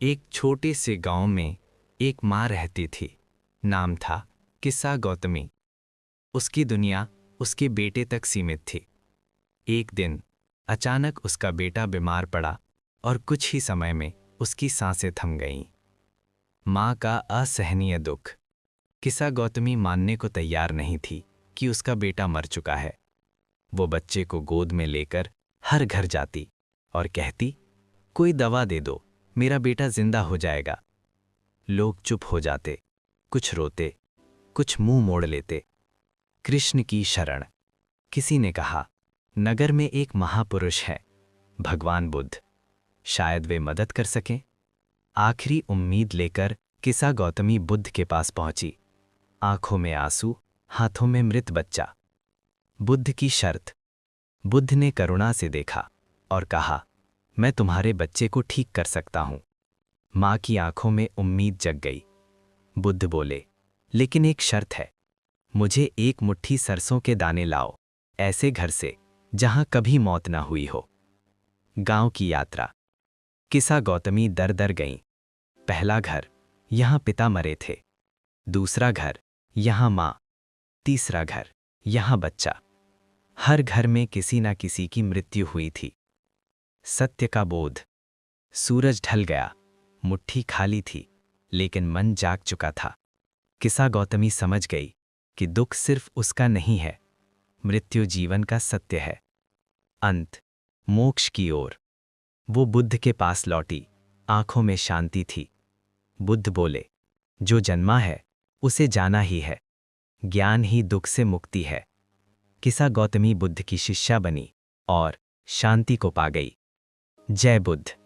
एक छोटे से गांव में एक माँ रहती थी। नाम था किस्सा गौतमी। उसकी दुनिया उसके बेटे तक सीमित थी। एक दिन अचानक उसका बेटा बीमार पड़ा और कुछ ही समय में उसकी सांसें थम गईं। माँ का असहनीय दुख। किस्सा गौतमी मानने को तैयार नहीं थी कि उसका बेटा मर चुका है। वो बच्चे को गोद में लेकर हर घर जाती और कहती, कोई दवा दे दो, मेरा बेटा जिंदा हो जाएगा। लोग चुप हो जाते, कुछ रोते, कुछ मुंह मोड़ लेते। कृष्ण की शरण। किसी ने कहा, नगर में एक महापुरुष है, भगवान बुद्ध, शायद वे मदद कर सकें। आखिरी उम्मीद लेकर किस्सा गौतमी बुद्ध के पास पहुंची। आंखों में आंसू, हाथों में मृत बच्चा। बुद्ध की शर्त। बुद्ध ने करुणा से देखा और कहा, मैं तुम्हारे बच्चे को ठीक कर सकता हूं। मां की आंखों में उम्मीद जग गई। बुद्ध बोले, लेकिन एक शर्त है, मुझे एक मुट्ठी सरसों के दाने लाओ, ऐसे घर से जहां कभी मौत ना हुई हो। गांव की यात्रा। किस्सा गौतमी दर दर गईं। पहला घर, यहां पिता मरे थे। दूसरा घर, यहां मां। तीसरा घर, यहां बच्चा। हर घर में किसी ना किसी की मृत्यु हुई थी। सत्य का बोध। सूरज ढल गया, मुट्ठी खाली थी, लेकिन मन जाग चुका था। किस्सा गौतमी समझ गई कि दुख सिर्फ उसका नहीं है, मृत्यु जीवन का सत्य है। अंत। मोक्ष की ओर। वो बुद्ध के पास लौटी, आंखों में शांति थी। बुद्ध बोले, जो जन्मा है उसे जाना ही है, ज्ञान ही दुख से मुक्ति है। किस्सा गौतमी बुद्ध की शिष्या बनी और शांति को पा गई। जय बुद्ध।